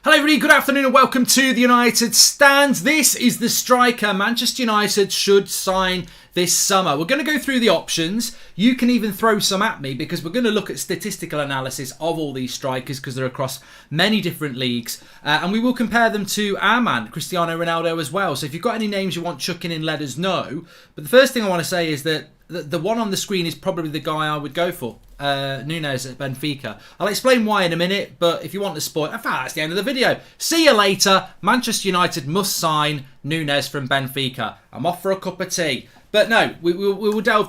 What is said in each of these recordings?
Hello everybody, good afternoon and welcome to the United Stand. This is the striker Manchester United should sign this summer. We're going to go through the options. You can even throw some at me because we're going to look at statistical analysis of all these strikers because they're across many different leagues. And we will compare them to our man, Cristiano Ronaldo, as well. So if you've got any names you want chucking in, let us know. But the first thing I want to say is that the one on the screen is probably the guy I would go for. Nunes at Benfica. I'll explain why in a minute, but if you want to spoil, in fact, that's the end of the video. See you later. Manchester United must sign Nunes from Benfica. I'm off for a cup of tea. But no, we will delve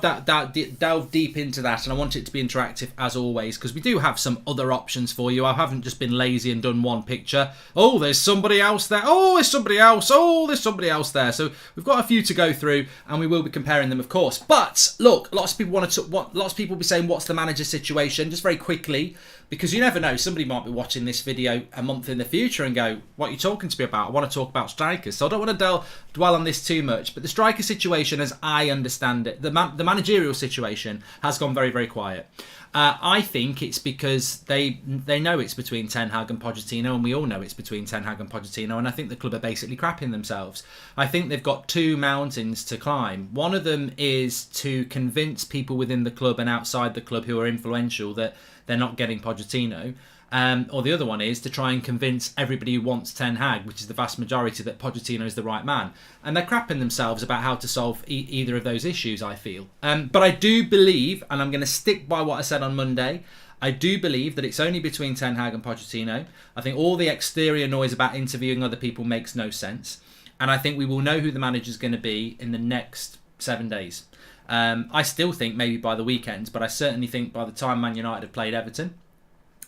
deep into that, and I want it to be interactive as always, because we do have some other options for you. I haven't just been lazy and done one picture. Oh, there's somebody else there. Oh, there's somebody else. Oh, there's somebody else there. So we've got a few to go through, and we will be comparing them, of course. But look, lots of people lots of people will be saying, what's the manager situation? Just very quickly, because you never know, somebody might be watching this video a month in the future and go, what are you talking to me about? I want to talk about strikers. So I don't want to dwell on this too much. But the striker situation, as I understand it, the managerial situation has gone very, very quiet. I think it's because they know it's between Ten Hag and Pochettino, and we all know it's between Ten Hag and Pochettino, and I think the club are basically crapping themselves. I think they've got two mountains to climb. One of them is to convince people within the club and outside the club who are influential that they're not getting Pochettino. Or the other one is to try and convince everybody who wants Ten Hag, which is the vast majority, that Pochettino is the right man. And they're crapping themselves about how to solve either of those issues, I feel. But I do believe, and I'm going to stick by what I said on Monday, I do believe that it's only between Ten Hag and Pochettino. I think all the exterior noise about interviewing other people makes no sense. And I think we will know who the manager's going to be in the next 7 days. I still think maybe by the weekend, but I certainly think by the time Man United have played Everton,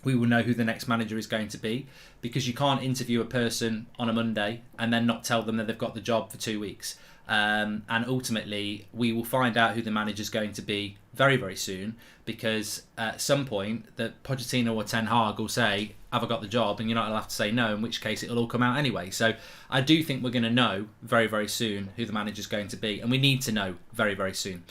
we will know who the next manager is going to be, because you can't interview a person on a Monday and then not tell them that they've got the job for 2 weeks. And ultimately, we will find out who the manager is going to be very, very soon, because at some point, that Pochettino or Ten Hag will say, have I got the job? And you're not going to have to say no, in which case it'll all come out anyway. So I do think we're going to know very, very soon who the manager is going to be, and we need to know very, very soon.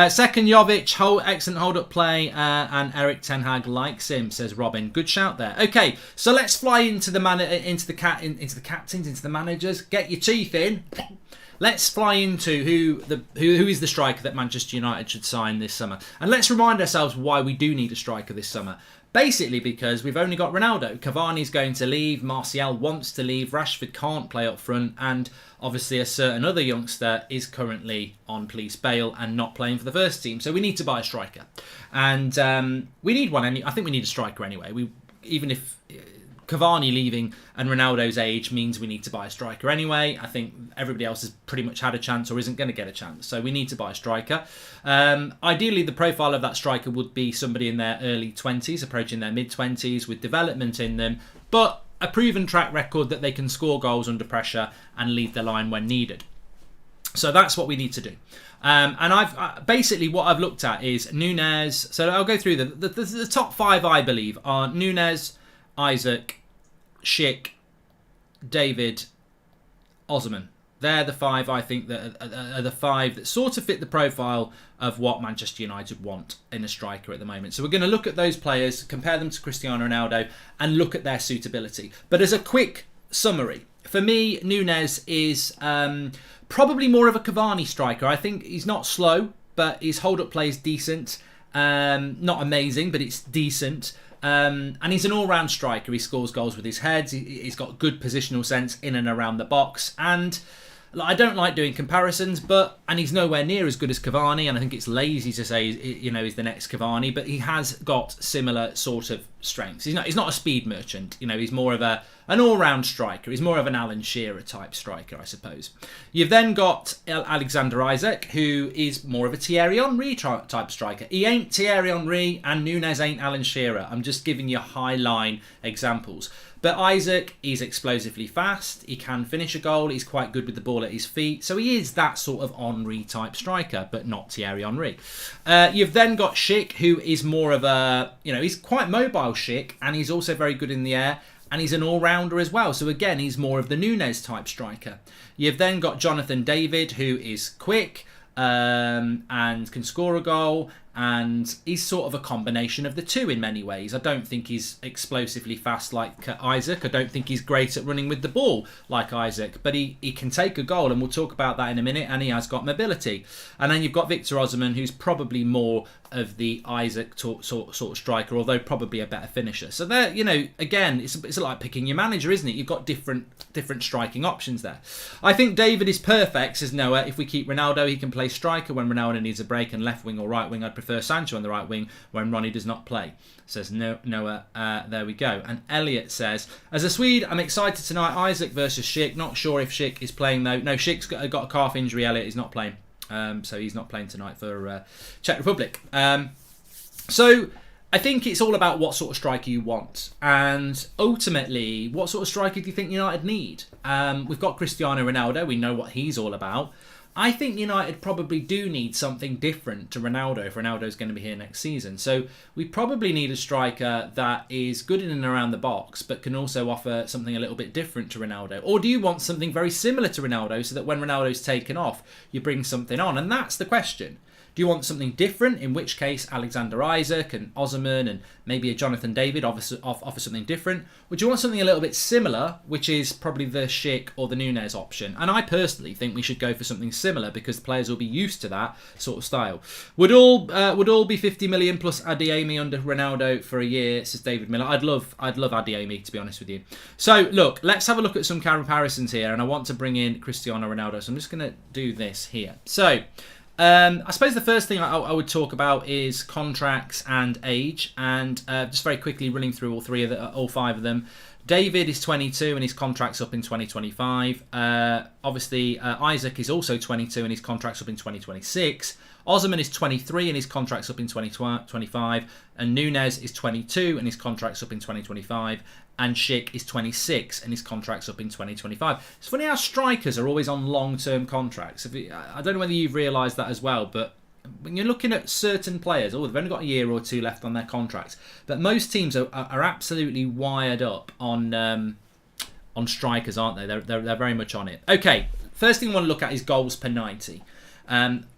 Second, Jovic, excellent hold-up play, and Eric Ten Hag likes him, says Robin. Good shout there. Okay, so let's fly into the captains, into the managers. Get your teeth in. Let's fly into who is the striker that Manchester United should sign this summer. And let's remind ourselves why we do need a striker this summer. Basically because we've only got Ronaldo. Cavani's going to leave, Martial wants to leave, Rashford can't play up front, and obviously a certain other youngster is currently on police bail and not playing for the first team. So we need to buy a striker. And we need one. I think we need a striker anyway. Even if Cavani leaving and Ronaldo's age means we need to buy a striker anyway. I think everybody else has pretty much had a chance or isn't going to get a chance. So we need to buy a striker. Ideally, the profile of that striker would be somebody in their early 20s, approaching their mid-20s, with development in them, but a proven track record that they can score goals under pressure and lead the line when needed. So that's what we need to do. And I've basically what I've looked at is Nunes. So I'll go through the top five, I believe, are Nunes, Isaac, Schick, David, Osman. They're the five, I think, that are the five that sort of fit the profile of what Manchester United want in a striker at the moment. So we're going to look at those players, compare them to Cristiano Ronaldo, and look at their suitability. But as a quick summary, for me, Nunes is probably more of a Cavani striker. I think he's not slow, but his hold-up play is decent. Not amazing, but it's decent. And he's an all-round striker. He scores goals with his head. He's got good positional sense in and around the box. And I don't like doing comparisons, and he's nowhere near as good as Cavani. And I think it's lazy to say, he's the next Cavani, but he has got similar sort of strengths. He's not a speed merchant. He's more of an all-round striker. He's more of an Alan Shearer type striker, I suppose. You've then got Alexander Isaac, who is more of a Thierry Henry type striker. He ain't Thierry Henry, and Nunes ain't Alan Shearer. I'm just giving you high-line examples. But Isaac, he's explosively fast. He can finish a goal. He's quite good with the ball at his feet. So he is that sort of Henry type striker, but not Thierry Henry. You've then got Schick, who is more of a, he's quite mobile, Schick, and he's also very good in the air. And he's an all-rounder as well. So again, he's more of the Nunes type striker. You've then got Jonathan David, who is quick and can score a goal And he's sort of a combination of the two in many ways. I don't think he's explosively fast like Isaac. I don't think he's great at running with the ball like Isaac. But he can take a goal, and we'll talk about that in a minute, and he has got mobility. And then you've got Victor Osimhen, who's probably more of the Isaac sort of striker, although probably a better finisher. So there, you know, again, it's like picking your manager, isn't it? You've got different striking options there. I think David is perfect, says Noah. If we keep Ronaldo, he can play striker when Ronaldo needs a break, and left wing or right wing, I'd prefer Sancho on the right wing when Ronnie does not play, says Noah. There we go. And Elliot says, as a Swede, I'm excited tonight. Isaac versus Schick. Not sure if Schick is playing though. No, Schick's got a calf injury. Elliot is not playing. So he's not playing tonight for Czech Republic. So I think it's all about what sort of striker you want. And ultimately, what sort of striker do you think United need? We've got Cristiano Ronaldo. We know what he's all about. I think United probably do need something different to Ronaldo if Ronaldo's going to be here next season. So we probably need a striker that is good in and around the box, but can also offer something a little bit different to Ronaldo. Or do you want something very similar to Ronaldo so that when Ronaldo's taken off, you bring something on? And that's the question. Do you want something different, in which case Alexander Isak and Osimhen and maybe a Jonathan David offer something different? Or do you want something a little bit similar, which is probably the Schick or the Nunez option? And I personally think we should go for something similar because the players will be used to that sort of style. Would all be 50 million plus Adeyemi under Ronaldo for a year, says David Miller. I'd love Adeyemi, to be honest with you. So look, let's have a look at some comparisons here, and I want to bring in Cristiano Ronaldo. So I'm just going to do this here. So I suppose the first thing I would talk about is contracts and age, and just very quickly running through all five of them. David is 22 and his contract's up in 2025. Obviously, Isaac is also 22 and his contract's up in 2026. Osimhen is 23 and his contract's up in 2025. And Nunez is 22 and his contract's up in 2025. And Schick is 26 and his contract's up in 2025. It's funny how strikers are always on long-term contracts. I don't know whether you've realised that as well, but when you're looking at certain players, they've only got a year or two left on their contracts. But most teams are absolutely wired up on strikers, aren't they? They're very much on it. Okay, first thing I want to look at is goals per 90.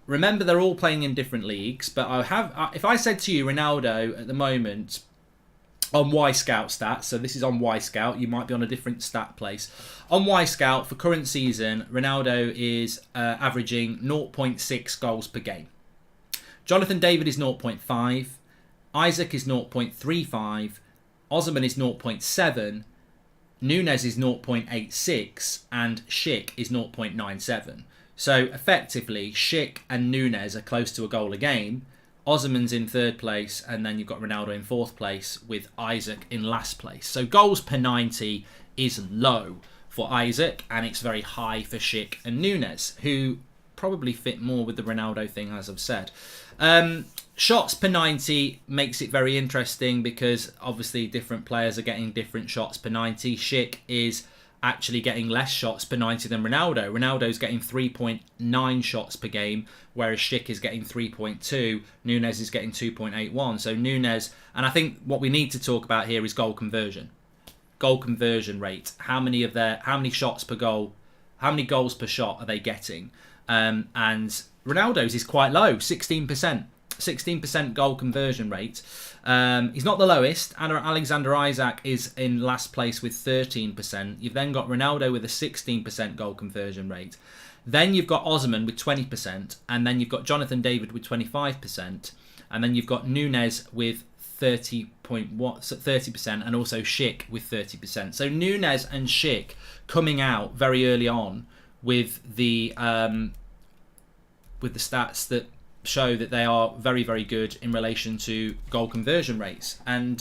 Remember, they're all playing in different leagues, but if I said to you Ronaldo at the moment on Y-Scout stats, so this is on Y-Scout, you might be on a different stat place. On Y-Scout, for current season, Ronaldo is averaging 0.6 goals per game. Jonathan David is 0.5, Isaac is 0.35, Osimhen is 0.7, Nunez is 0.86, and Schick is 0.97. So effectively, Schick and Nunez are close to a goal a game. Osimhen's in third place, and then you've got Ronaldo in fourth place with Isaac in last place. So goals per 90 is low for Isaac, and it's very high for Schick and Nunez, who probably fit more with the Ronaldo thing, as I've said. Shots per 90 makes it very interesting because obviously different players are getting different shots per 90. Schick is actually getting less shots per 90 than Ronaldo. Ronaldo's getting 3.9 shots per game, whereas Schick is getting 3.2. Nunez is getting 2.81. So Nunez, and I think what we need to talk about here is goal conversion. Goal conversion rate. How many shots per goal, how many goals per shot are they getting? And Ronaldo's is quite low, 16%. 16% goal conversion rate. He's not the lowest. Alexander Isak is in last place with 13%. You've then got Ronaldo with a 16% goal conversion rate. Then you've got Osimhen with 20%. And then you've got Jonathan David with 25%. And then you've got Nunez with 30% and also Schick with 30%. So Nunez and Schick coming out very early on with the stats that show that they are very, very good in relation to goal conversion rates. And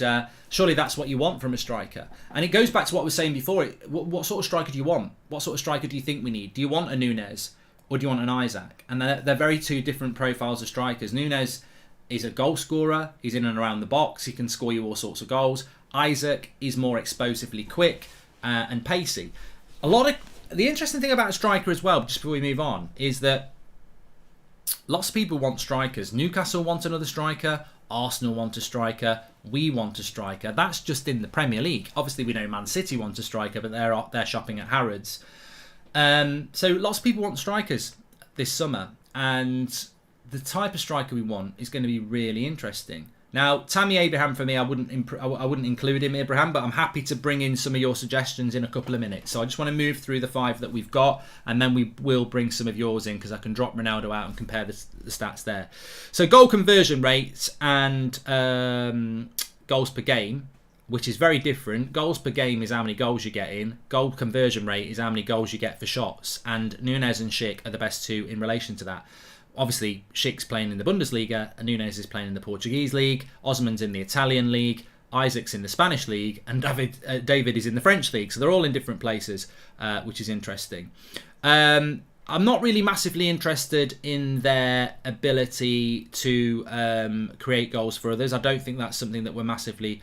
surely that's what you want from a striker. And it goes back to what I was saying before. What sort of striker do you want? What sort of striker do you think we need? Do you want a Nunez or do you want an Isaac? And they're very two different profiles of strikers. Nunez is a goal scorer. He's in and around the box. He can score you all sorts of goals. Isaac is more explosively quick and pacey. The interesting thing about a striker as well, just before we move on, is that lots of people want strikers. Newcastle want another striker. Arsenal want a striker. We want a striker. That's just in the Premier League. Obviously, we know Man City want a striker, but they're shopping at Harrods. So lots of people want strikers this summer. And the type of striker we want is going to be really interesting. Now, Tammy Abraham for me, I wouldn't include him, Abraham, but I'm happy to bring in some of your suggestions in a couple of minutes. So I just want to move through the 5 that we've got, and then we will bring some of yours in because I can drop Ronaldo out and compare the stats there. So goal conversion rates and goals per game, which is very different. Goals per game is how many goals you get in. Goal conversion rate is how many goals you get for shots. And Nunez and Schick are the best 2 in relation to that. Obviously, Schick's playing in the Bundesliga, and Nunez is playing in the Portuguese league. Osman's in the Italian league. Isaac's in the Spanish league, and David is in the French league. So they're all in different places, which is interesting. I'm not really massively interested in their ability to create goals for others. I don't think that's something that we're massively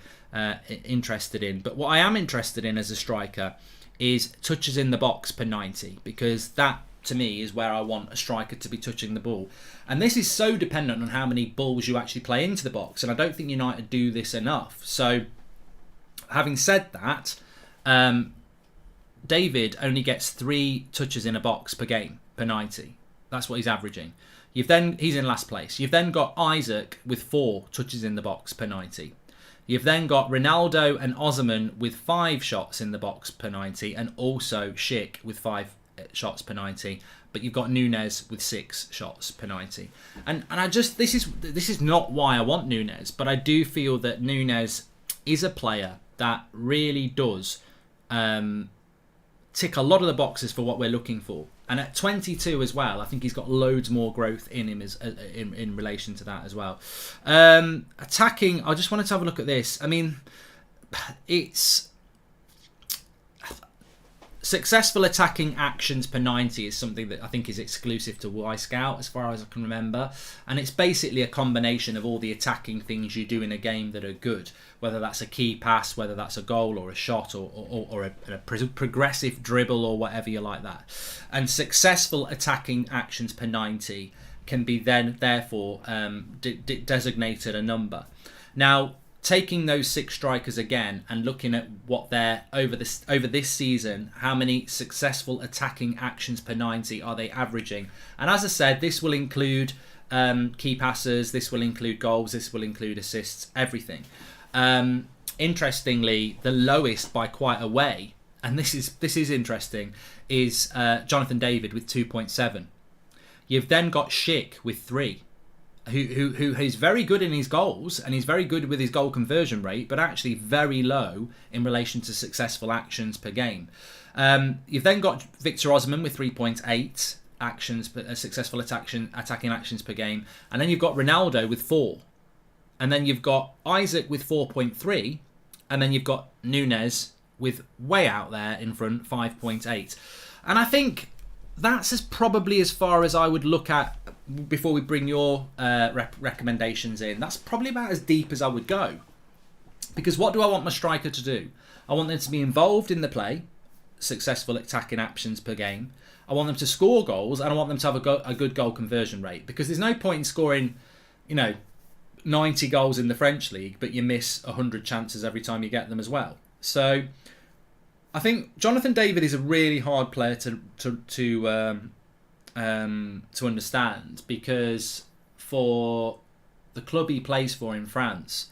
interested in. But what I am interested in as a striker is touches in the box per 90, because that, to me, is where I want a striker to be touching the ball. And this is so dependent on how many balls you actually play into the box, and I don't think United do this enough. So, having said that, David only gets 3 touches in a box per game, per 90. That's what he's averaging. He's in last place. You've then got Isaac with 4 touches in the box per 90. You've then got Ronaldo and Osman with 5 shots in the box per 90, and also Schick with 5 shots per 90, but you've got Nunez with 6 shots per 90, and I just this is not why I want Nunez, but I do feel that Nunez is a player that really does tick a lot of the boxes for what we're looking for, and at 22 as well, I think he's got loads more growth in him as in relation to that as well. Attacking, I just wanted to have a look at this. I mean, it's successful attacking actions per 90 is something that I think is exclusive to Y-Scout as far as I can remember, and it's basically a combination of all the attacking things you do in a game that are good, whether that's a key pass, whether that's a goal or a shot or a progressive dribble or whatever you like that. And successful attacking actions per 90 can be then therefore designated a number. Now, taking those 6 strikers again and looking at what they're over this season, how many successful attacking actions per 90 are they averaging? And as I said, this will include key passes, this will include goals, this will include assists, everything. Interestingly, the lowest by quite a way, and this is interesting, is Jonathan David with 2.7. You've then got Schick with 3. Who is very good in his goals, and he's very good with his goal conversion rate, but actually very low in relation to successful actions per game. You've then got Victor Osman with 3.8 actions, successful attacking actions per game, and then you've got Ronaldo with 4, and then you've got Isaac with 4.3, and then you've got Nunez with way out there in front, 5.8. And I think that's probably as far as I would look at before we bring your recommendations in. That's probably about as deep as I would go. Because what do I want my striker to do? I want them to be involved in the play, successful attacking actions per game. I want them to score goals, and I want them to have a good goal conversion rate. Because there's no point in scoring, 90 goals in the French league, but you miss 100 chances every time you get them as well. So I think Jonathan David is a really hard player to understand, because for the club he plays for in France,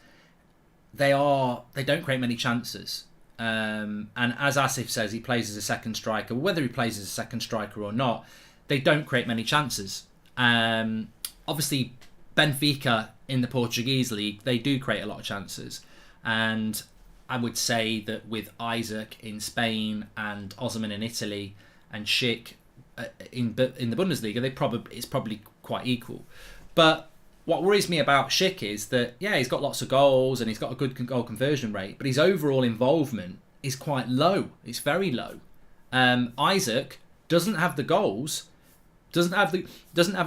they don't create many chances. And as Asif says, he plays as a second striker. Whether he plays as a second striker or not, they don't create many chances. Obviously, Benfica in the Portuguese league, they do create a lot of chances. And I would say that with Isaac in Spain and Osman in Italy and Schick in the Bundesliga, it's probably quite equal. But what worries me about Schick is that, he's got lots of goals and he's got a good goal conversion rate, but his overall involvement is quite low. It's very low. Isaac doesn't have the goals, doesn't have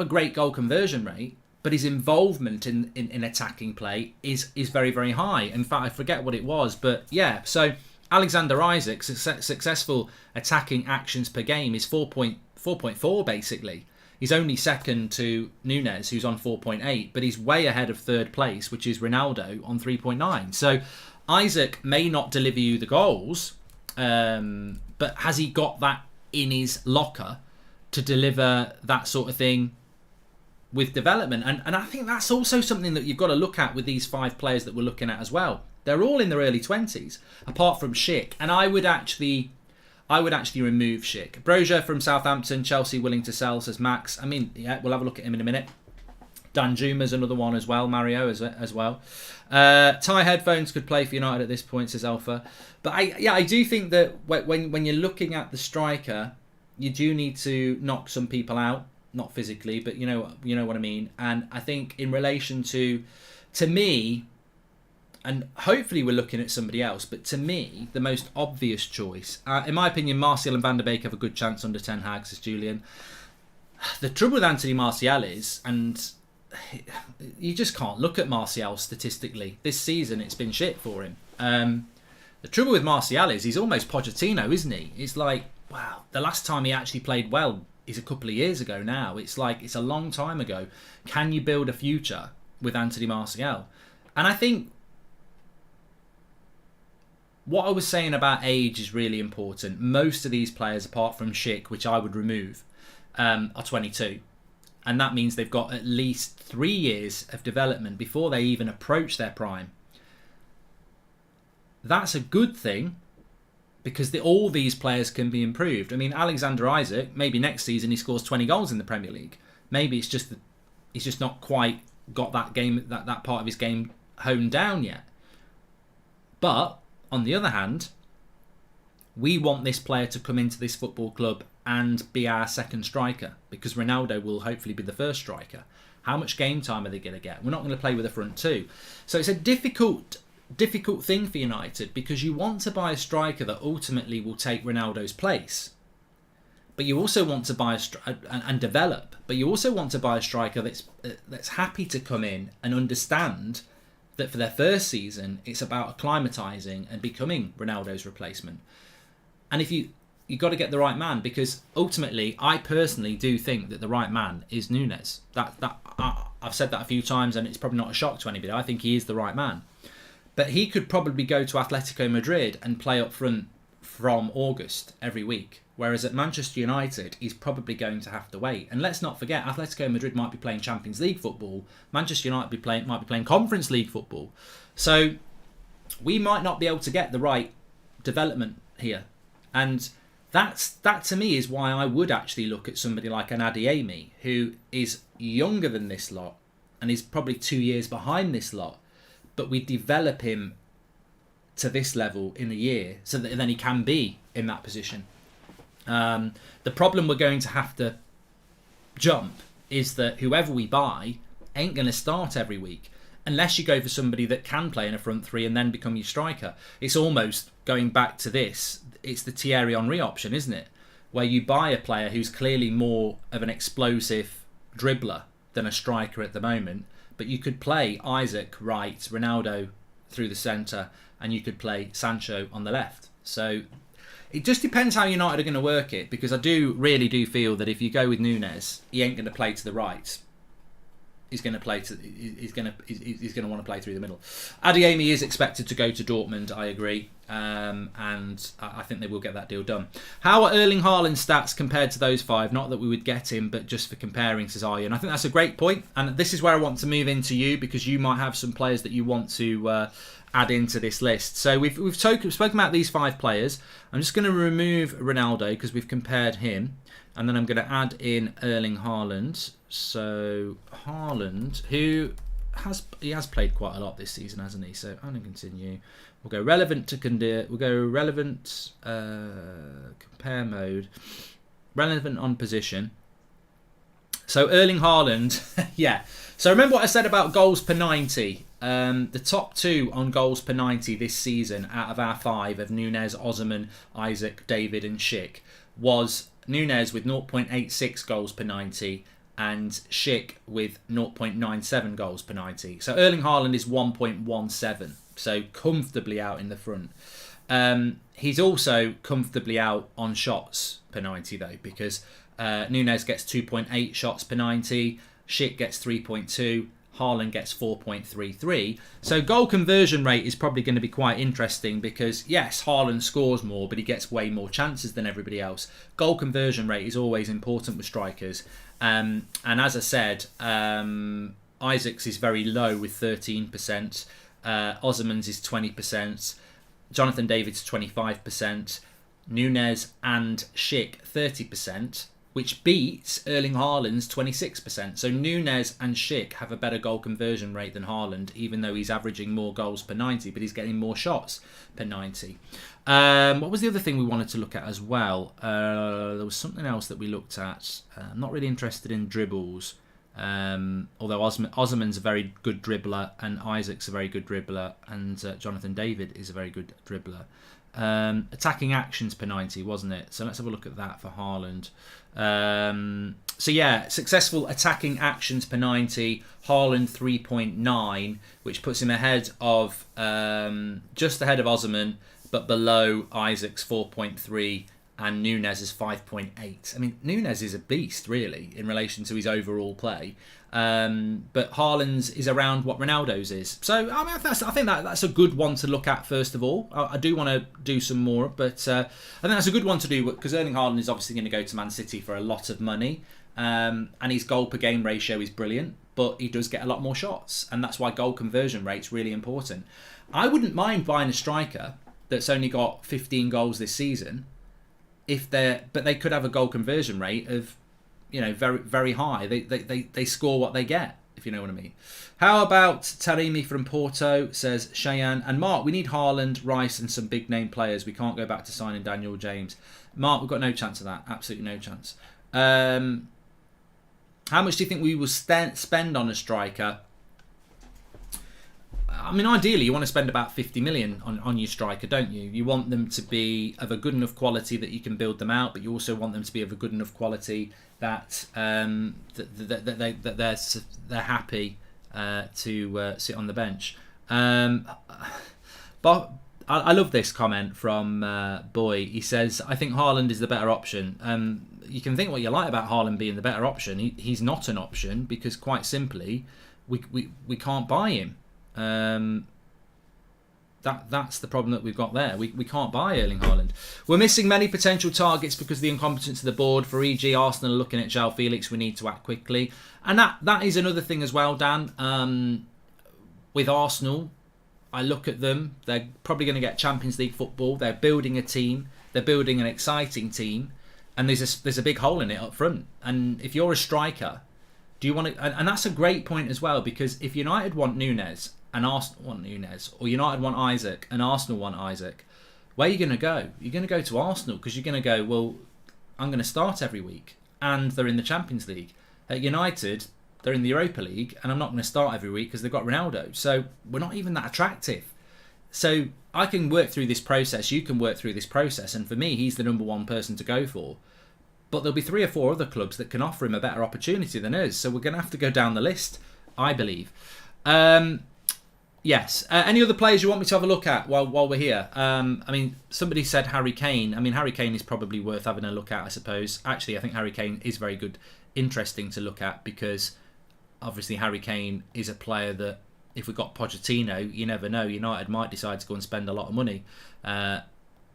a great goal conversion rate, but his involvement in attacking play is very, very high. In fact, I forget what it was, but so Alexander Isak's successful attacking actions per game is 4.4 basically. He's only second to Nunez, who's on 4.8, but he's way ahead of third place, which is Ronaldo on 3.9. So Isaac may not deliver you the goals, but has he got that in his locker to deliver that sort of thing with development. And I think that's also something that you've got to look at with these 5 players that we're looking at as well. They're all in their early 20s, apart from Schick. And I would actually remove Schick. Brozier from Southampton, Chelsea willing to sell, says Max. I mean, yeah, we'll have a look at him in a minute. Dan Juma's another one as well, Mario as well. Ty Headphones could play for United at this point, says Alpha. But I do think that when you're looking at the striker, you do need to knock some people out, not physically, but you know what I mean. And I think in relation to me, and hopefully we're looking at somebody else, but to me, the most obvious choice, in my opinion, Martial and Van der Beek have a good chance under Ten Hag, says Julian. The trouble with Anthony Martial is, and you just can't look at Martial statistically. This season, it's been shit for him. The trouble with Martial is he's almost Pochettino, isn't he? It's like, wow, the last time he actually played well is a couple of years ago now. It's like, it's a long time ago. Can you build a future with Anthony Martial? And I think what I was saying about age is really important. Most of these players, apart from Schick, which I would remove, are 22. And that means they've got at least 3 years of development before they even approach their prime. That's a good thing because all these players can be improved. I mean, Alexander Isak, maybe next season he scores 20 goals in the Premier League. Maybe it's just that he's just not quite got that game, that part of his game honed down yet. But on the other hand, we want this player to come into this football club and be our second striker because Ronaldo will hopefully be the first striker. How much game time are they going to get? We're not going to play with a front two. So it's a difficult thing for United because you want to buy a striker that ultimately will take Ronaldo's place. But you also want to buy and develop. But you also want to buy a striker that's happy to come in and understand that for their first season, it's about acclimatising and becoming Ronaldo's replacement. And if you've got to get the right man, because ultimately, I personally do think that the right man is Nunes. I've said that a few times, and it's probably not a shock to anybody. I think he is the right man. But he could probably go to Atletico Madrid and play up front from August every week. Whereas at Manchester United, he's probably going to have to wait. And let's not forget, Atletico Madrid might be playing Champions League football. Manchester United might be playing Conference League football. So we might not be able to get the right development here. And that to me is why I would actually look at somebody like an Adeyemi, who is younger than this lot and is probably 2 years behind this lot. But we develop him to this level in a year so that then he can be in that position. The problem we're going to have to jump is that whoever we buy ain't going to start every week unless you go for somebody that can play in a front three and then become your striker. It's almost going back to this. It's the Thierry Henry option, isn't it? Where you buy a player who's clearly more of an explosive dribbler than a striker at the moment, but you could play Isak right, Ronaldo through the centre, and you could play Sancho on the left. So it just depends how United are going to work it, because I really do feel that if you go with Nunes, he ain't going to play to the right. He's going to want to play through the middle. Adeyemi is expected to go to Dortmund, I agree, and I think they will get that deal done. How are Erling Haaland's stats compared to those 5? Not that we would get him, but just for comparing, says Aryan. I think that's a great point, and this is where I want to move into you, because you might have some players that you want to add into this list. So we've spoken about these 5 players. I'm just going to remove Ronaldo because we've compared him, and then I'm going to add in Erling Haaland. So Haaland, who has played quite a lot this season, hasn't he? So I'm going to continue. We'll go relevant to compare mode, relevant on position. So Erling Haaland, yeah. So remember what I said about goals per 90. The top 2 on goals per 90 this season out of our 5 of Nunes, Osimhen, Isak, David and Schick was Nunes with 0.86 goals per 90 and Schick with 0.97 goals per 90. So Erling Haaland is 1.17, so comfortably out in the front. He's also comfortably out on shots per 90 though, because Nunes gets 2.8 shots per 90, Schick gets 3.2, Haaland gets 4.33. So goal conversion rate is probably going to be quite interesting because, yes, Haaland scores more, but he gets way more chances than everybody else. Goal conversion rate is always important with strikers. And as I said, Isaac's is very low with 13%. Osimhen's is 20%. Jonathan David's 25%. Nunes and Schick 30%. Which beats Erling Haaland's 26%. So Nunes and Schick have a better goal conversion rate than Haaland, even though he's averaging more goals per 90, but he's getting more shots per 90. What was the other thing we wanted to look at as well? There was something else that we looked at. I'm not really interested in dribbles, although Osimhen's a very good dribbler, and Isaac's a very good dribbler, and Jonathan David is a very good dribbler. Attacking actions per 90, wasn't it? So let's have a look at that for Haaland. So yeah, successful attacking actions per 90, Haaland 3.9, which puts him ahead of just ahead of Osimhen, but below Isaac's 4.3 and Nunes' 5.8. I mean, Nunes is a beast, really, in relation to his overall play. But Haaland's is around what Ronaldo's is. So I mean, I think that's a good one to look at first of all. I do want to do some more, but I think that's a good one to do because Erling Haaland is obviously going to go to Man City for a lot of money, and his goal per game ratio is brilliant, but he does get a lot more shots, and that's why goal conversion rate's really important. I wouldn't mind buying a striker that's only got 15 goals this season, but they could have a goal conversion rate of, very, very high. They score what they get, if you know what I mean. How about Taremi from Porto, says Cheyenne. And Mark, we need Haaland, Rice and some big name players. We can't go back to signing Daniel James. Mark, we've got no chance of that. Absolutely no chance. How much do you think we will spend on a striker? I mean, ideally, you want to spend about 50 million on your striker, don't you? You want them to be of a good enough quality that you can build them out, but you also want them to be of a good enough quality that they're happy to sit on the bench. But I love this comment from Boy. He says, "I think Haaland is the better option." You can think what you like about Haaland being the better option. He's not an option because, quite simply, we can't buy him. That's the problem that we've got there. We can't buy Erling Haaland. We're missing many potential targets because of the incompetence of the board. For e.g., Arsenal are looking at João Felix. We need to act quickly, and that is another thing as well, Dan. With Arsenal, I look at them. They're probably going to get Champions League football. They're building a team. They're building an exciting team, and there's a big hole in it up front. And if you're a striker, do you want to? And that's a great point as well, because if United want Nunes and Arsenal want Nunes, or United want Isaac and Arsenal want Isaac, where are you going to go? You're going to go to Arsenal because you're going to go, well, I'm going to start every week, and they're in the Champions League. At United, they're in the Europa League, and I'm not going to start every week because they've got Ronaldo. So we're not even that attractive. So I can work through this process, you can work through this process, and for me, he's the number one person to go for. But there'll be 3 or 4 other clubs that can offer him a better opportunity than us. So we're going to have to go down the list, I believe. Yes. Any other players you want me to have a look at while we're here? I mean, somebody said Harry Kane. I mean, Harry Kane is probably worth having a look at, I suppose. Actually, I think Harry Kane is very good, interesting to look at, because obviously Harry Kane is a player that, if we got Pochettino, you never know. United might decide to go and spend a lot of money.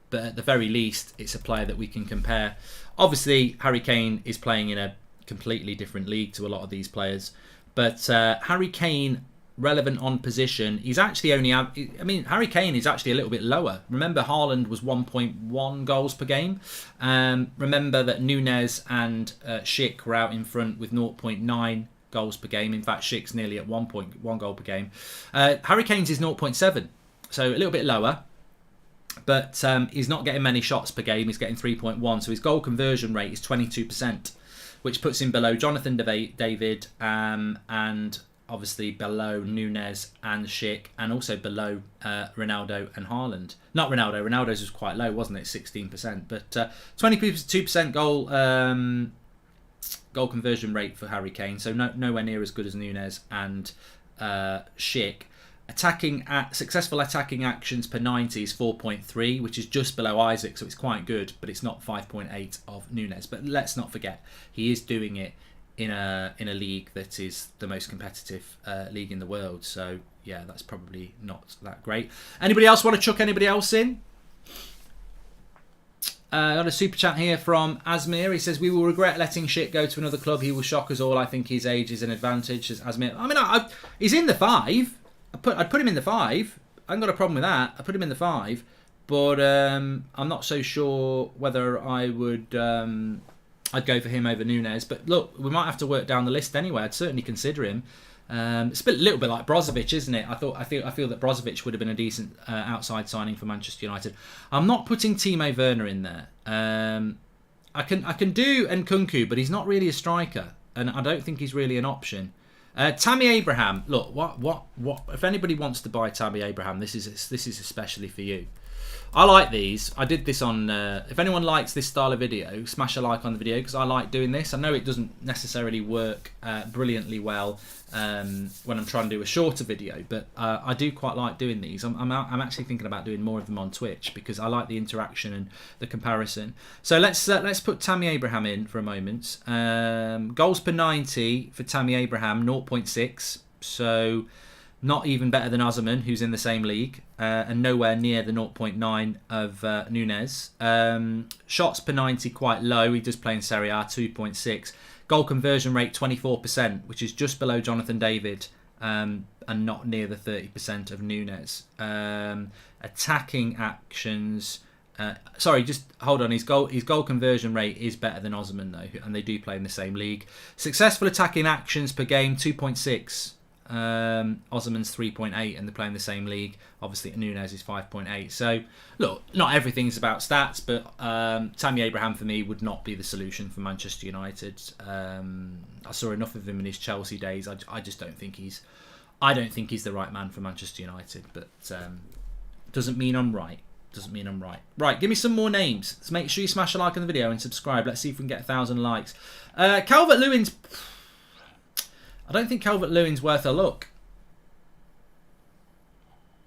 But at the very least, it's a player that we can compare. Obviously, Harry Kane is playing in a completely different league to a lot of these players. But Harry Kane, relevant on position, he's actually only... I mean, Harry Kane is actually a little bit lower. Remember, Haaland was 1.1 goals per game. Remember that Nunes and Schick were out in front with 0.9 goals per game. In fact, Schick's nearly at 1.1 goal per game. Harry Kane's is 0.7, so a little bit lower. But he's not getting many shots per game. He's getting 3.1. So his goal conversion rate is 22%, which puts him below Jonathan David and obviously below Nunes and Schick, and also below Ronaldo and Haaland. Not Ronaldo. Ronaldo's was quite low, wasn't it? 16%. But 22% goal conversion rate for Harry Kane. So nowhere near as good as Nunes and Schick. Successful attacking actions per 90 is 4.3, which is just below Isaac, so it's quite good, but it's not 5.8 of Nunes. But let's not forget, he is doing it in a league that is the most competitive league in the world. So yeah, that's probably not that great. Anybody else want to chuck anybody else in? Got a super chat here from Asmir. He says, "We will regret letting Shit go to another club. He will shock us all. I think his age is an advantage." Says Asmir. I mean, he's in the 5. I'd put him in the 5. I haven't got a problem with that. I put him in the 5, but I'm not so sure whether I would. I'd go for him over Nunes. But look, we might have to work down the list anyway. I'd certainly consider him. It's a little bit like Brozovic, isn't it? I feel that Brozovic would have been a decent outside signing for Manchester United. I'm not putting Timo Werner in there. I can do Nkunku, but he's not really a striker, and I don't think he's really an option. Tammy Abraham. Look, what? If anybody wants to buy Tammy Abraham, this is especially for you. I like these. I did this on... if anyone likes this style of video, smash a like on the video, because I like doing this. I know it doesn't necessarily work brilliantly well when I'm trying to do a shorter video, but I do quite like doing these. I'm actually thinking about doing more of them on Twitch, because I like the interaction and the comparison. So let's put Tammy Abraham in for a moment. Goals per 90 for Tammy Abraham, 0.6. So... not even better than Osimhen, who's in the same league, and nowhere near the 0.9 of Nunes. Shots per 90 quite low. He does play in Serie A, 2.6. Goal conversion rate 24%, which is just below Jonathan David, and not near the 30% of Nunes. Attacking actions. Sorry, just hold on. His goal conversion rate is better than Osimhen though, and they do play in the same league. Successful attacking actions per game 2.6. Osimhen's 3.8, and they play in the same league. Obviously Nunes is 5.8. So look, not everything's about stats, but Tammy Abraham for me would not be the solution for Manchester United. I saw enough of him in his Chelsea days. I just don't think he's the right man for Manchester United, but doesn't mean I'm right. Right, give me some more names. So make sure you smash a like on the video and subscribe. Let's see if we can get 1,000 likes. Calvert-Lewin's... I don't think Calvert-Lewin's worth a look.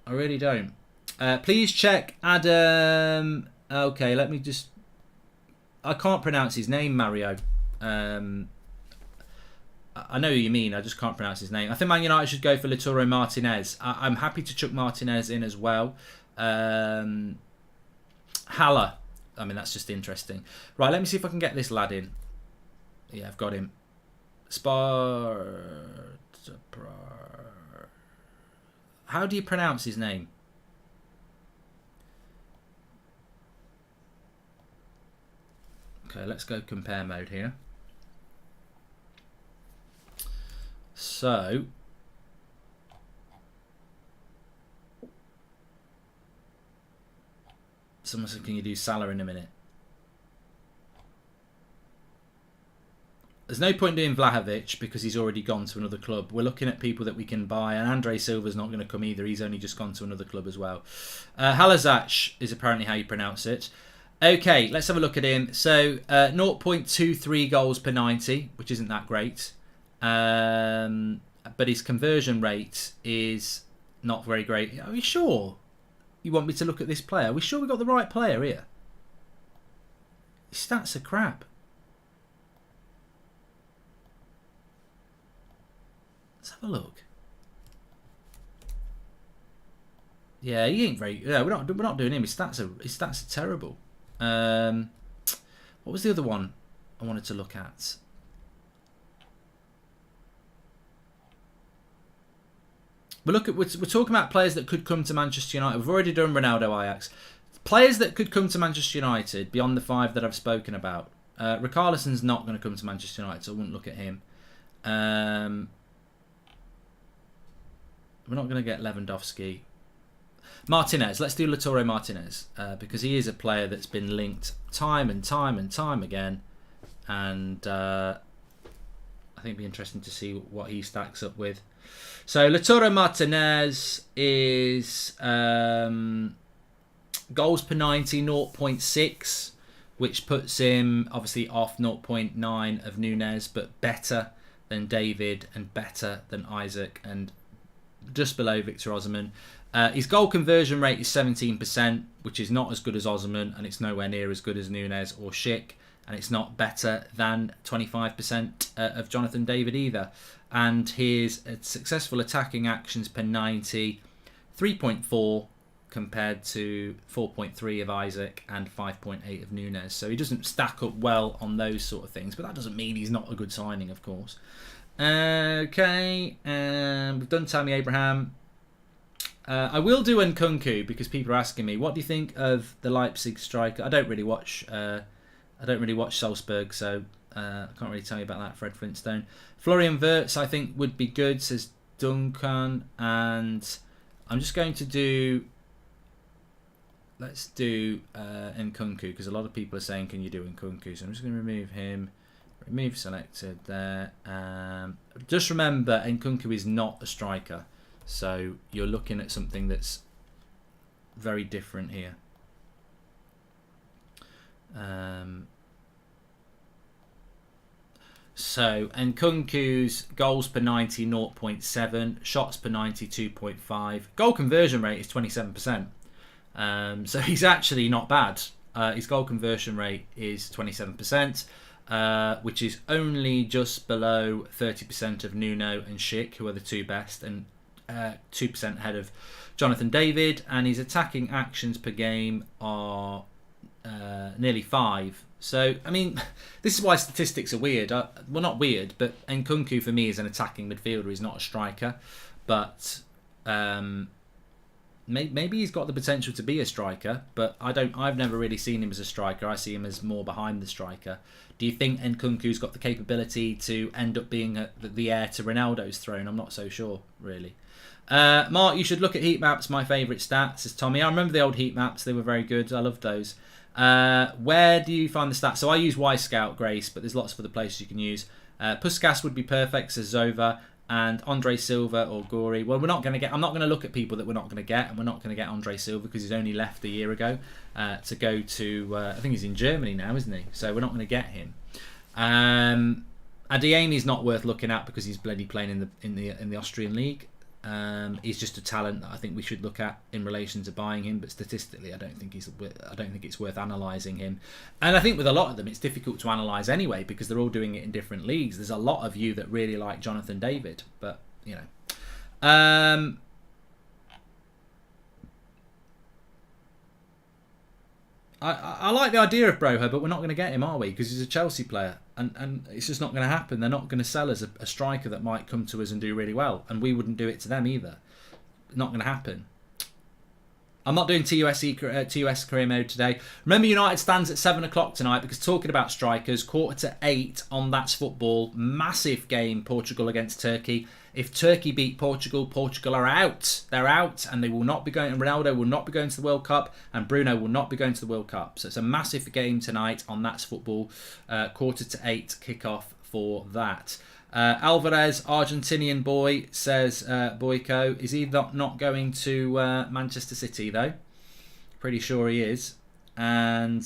I really don't. Please check Adam... Okay, let me just... I can't pronounce his name, Mario. I know who you mean, I just can't pronounce his name. I think Man United should go for Lautaro Martinez. I'm happy to chuck Martinez in as well. Haller. I mean, that's just interesting. Right, let me see if I can get this lad in. Yeah, I've got him. How do you pronounce his name? Okay, let's go compare mode here. So someone said, can you do Salah in a minute? There's no point doing Vlahovic because he's already gone to another club. We're looking at people that we can buy, and Andre Silva's not going to come either. He's only just gone to another club as well. Halazach is apparently how you pronounce it. Okay, let's have a look at him. So 0.23 goals per 90, which isn't that great. But his conversion rate is not very great. Are we sure you want me to look at this player? Are we sure we got the right player here? His stats are crap. Let's have a look. Yeah, he ain't very. Yeah, we're not doing him. His stats are terrible. What was the other one I wanted to look at? We're talking about players that could come to Manchester United. We've already done Ronaldo, Ajax. Players that could come to Manchester United beyond the 5 that I've spoken about. Richarlison's not going to come to Manchester United, so I wouldn't look at him. We're not going to get Lewandowski. Martinez. Let's do Lautaro Martinez because he is a player that's been linked time and time again, and I think it'd be interesting to see what he stacks up with. So Lautaro Martinez is goals per 90, 0.6, which puts him obviously off 0.9 of Nunes, but better than David and better than Isaac and just below Victor Osimhen. His goal conversion rate is 17%, which is not as good as Osimhen, and it's nowhere near as good as Nunes or Schick. and it's not better than 25% of Jonathan David either. And his successful attacking actions per 90, 3.4 compared to 4.3 of Isaac and 5.8 of Nunes. So he doesn't stack up well on those sort of things, but that doesn't mean he's not a good signing, of course. Okay, we've done Tammy Abraham. I will do Nkunku because people are asking me, what do you think of the Leipzig striker? I don't really watch Salzburg, so I can't really tell you about that. Fred Flintstone. Florian Wirtz, I think, would be good, says Duncan. And I'm just going to do... Let's do Nkunku, because a lot of people are saying, can you do Nkunku? So I'm just going to remove him. Remove selected there. Just remember, Nkunku is not a striker. So you're looking at something that's very different here. So Nkunku's goals per 90, 0.7. Shots per 90, 2.5. Goal conversion rate is 27%. So he's actually not bad. His goal conversion rate is 27%. Which is only just below 30% of Nuno and Schick, who are the two best, and 2% ahead of Jonathan David. And his attacking actions per game are nearly 5. So, I mean, this is why statistics are weird. Well, not weird, but Nkunku for me is an attacking midfielder. He's not a striker. But maybe he's got the potential to be a striker, but I've never really seen him as a striker. I see him as more behind the striker. Do you think Nkunku's got the capability to end up being the heir to Ronaldo's throne? I'm not so sure, really. Mark, you should look at heat maps. My favourite stats, says Tommy. I remember the old heat maps. They were very good. I loved those. Where do you find the stats? So I use Y-Scout, Grace, but there's lots of other places you can use. Puskas would be perfect, says Zova. And Andre Silva or Gori. Well, I'm not going to look at people that we're not going to get, and we're not going to get Andre Silva because he's only left a year ago to go to. I think he's in Germany now, isn't he? So we're not going to get him. Adeyemi's not worth looking at because he's bloody playing in the Austrian league. He's just a talent that I think we should look at in relation to buying him, but statistically, I don't think it's worth analysing him. And I think with a lot of them, it's difficult to analyse anyway because they're all doing it in different leagues. There's a lot of you that really like Jonathan David, but you know. I like the idea of Broho, but we're not going to get him, are we? Because he's a Chelsea player, and it's just not going to happen. They're not going to sell us a striker that might come to us and do really well, and we wouldn't do it to them either. Not going to happen. I'm not doing TUS career mode today. Remember, United stands at 7 o'clock tonight because talking about strikers, 7:45 on That's Football. Massive game, Portugal against Turkey. If Turkey beat Portugal, Portugal are out. They're out, and they will not be going. And Ronaldo will not be going to the World Cup, and Bruno will not be going to the World Cup. So it's a massive game tonight on That's Football. 7:45 kickoff for that. Alvarez, Argentinian boy, says Boyko. Is he not going to Manchester City, though? Pretty sure he is. And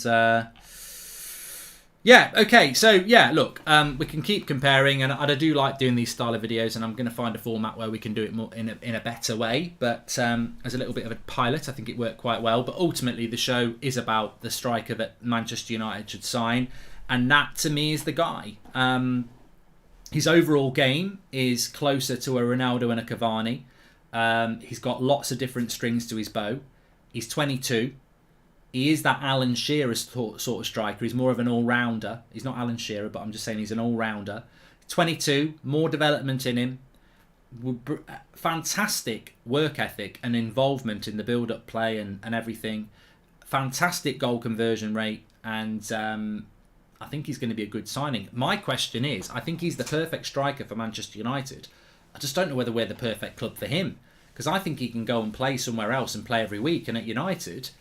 yeah, okay. So, yeah, look, we can keep comparing. And I do like doing these style of videos. And I'm going to find a format where we can do it more in a better way. But as a little bit of a pilot, I think it worked quite well. But ultimately, the show is about the striker that Manchester United should sign. And that, to me, is the guy. His overall game is closer to a Ronaldo and a Cavani. He's got lots of different strings to his bow. He's 22. He is that Alan Shearer sort of striker. He's more of an all-rounder. He's not Alan Shearer, but I'm just saying he's an all-rounder. 22, more development in him. Fantastic work ethic and involvement in the build-up play and everything. Fantastic goal conversion rate. And I think he's going to be a good signing. My question is, I think he's the perfect striker for Manchester United. I just don't know whether we're the perfect club for him. Because I think he can go and play somewhere else and play every week. And at United,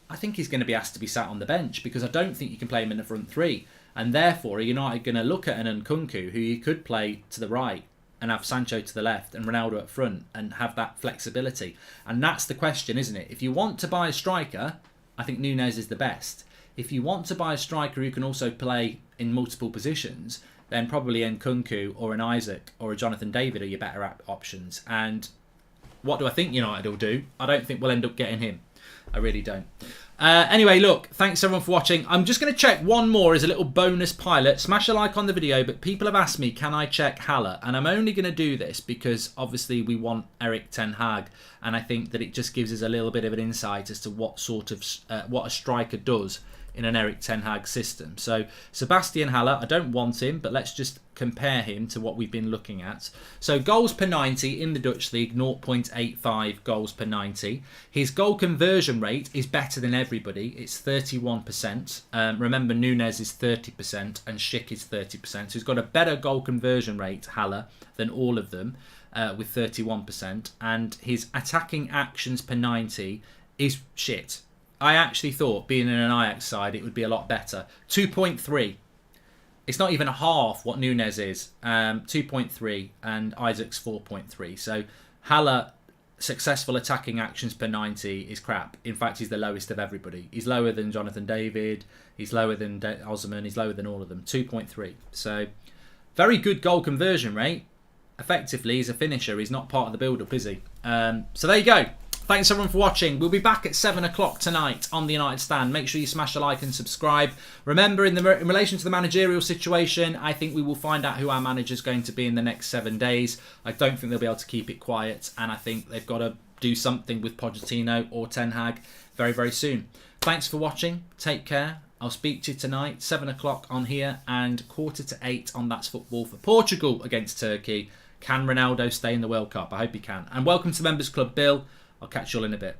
I think he's going to be asked to be sat on the bench. Because I don't think you can play him in the front three. And therefore, are United going to look at an Nkunku, who you could play to the right and have Sancho to the left and Ronaldo up front and have that flexibility? And that's the question, isn't it? If you want to buy a striker, I think Nunes is the best. If you want to buy a striker who can also play in multiple positions, then probably Nkunku or an Isaac or a Jonathan David are your better options. And what do I think United will do? I don't think we'll end up getting him. I really don't. Anyway, look, thanks everyone for watching. I'm just going to check one more as a little bonus pilot. Smash a like on the video, but people have asked me, can I check Haller? And I'm only going to do this because obviously we want Erik ten Hag, and I think that it just gives us a little bit of an insight as to what sort of what a striker does in an Erik ten Hag system. So Sebastian Haller, I don't want him, but let's just compare him to what we've been looking at. So goals per 90 in the Dutch League, 0.85 goals per 90. His goal conversion rate is better than everybody. It's 31%. Remember, Nunes is 30% and Schick is 30%. So he's got a better goal conversion rate, Haller, than all of them with 31%. And his attacking actions per 90 is shit. I actually thought, being in an Ajax side, it would be a lot better. 2.3. It's not even a half what Nunes is. 2.3 and Isaac's 4.3. So Haller, successful attacking actions per 90 is crap. In fact, he's the lowest of everybody. He's lower than Jonathan David. He's lower than Osman. He's lower than all of them. 2.3. So very good goal conversion rate. Effectively, he's a finisher. He's not part of the build-up, is he? So there you go. Thanks everyone for watching. We'll be back at 7 o'clock tonight on the United Stand. Make sure you smash a like and subscribe. Remember, in relation to the managerial situation, I think we will find out who our manager is going to be in the next 7 days. I don't think they'll be able to keep it quiet, and I think they've got to do something with Pochettino or Ten Hag very, very soon. Thanks for watching. Take care. I'll speak to you tonight, 7 o'clock on here, and 7:45 on That's Football for Portugal against Turkey. Can Ronaldo stay in the World Cup? I hope he can. And welcome to Members Club, Bill. I'll catch you all in a bit.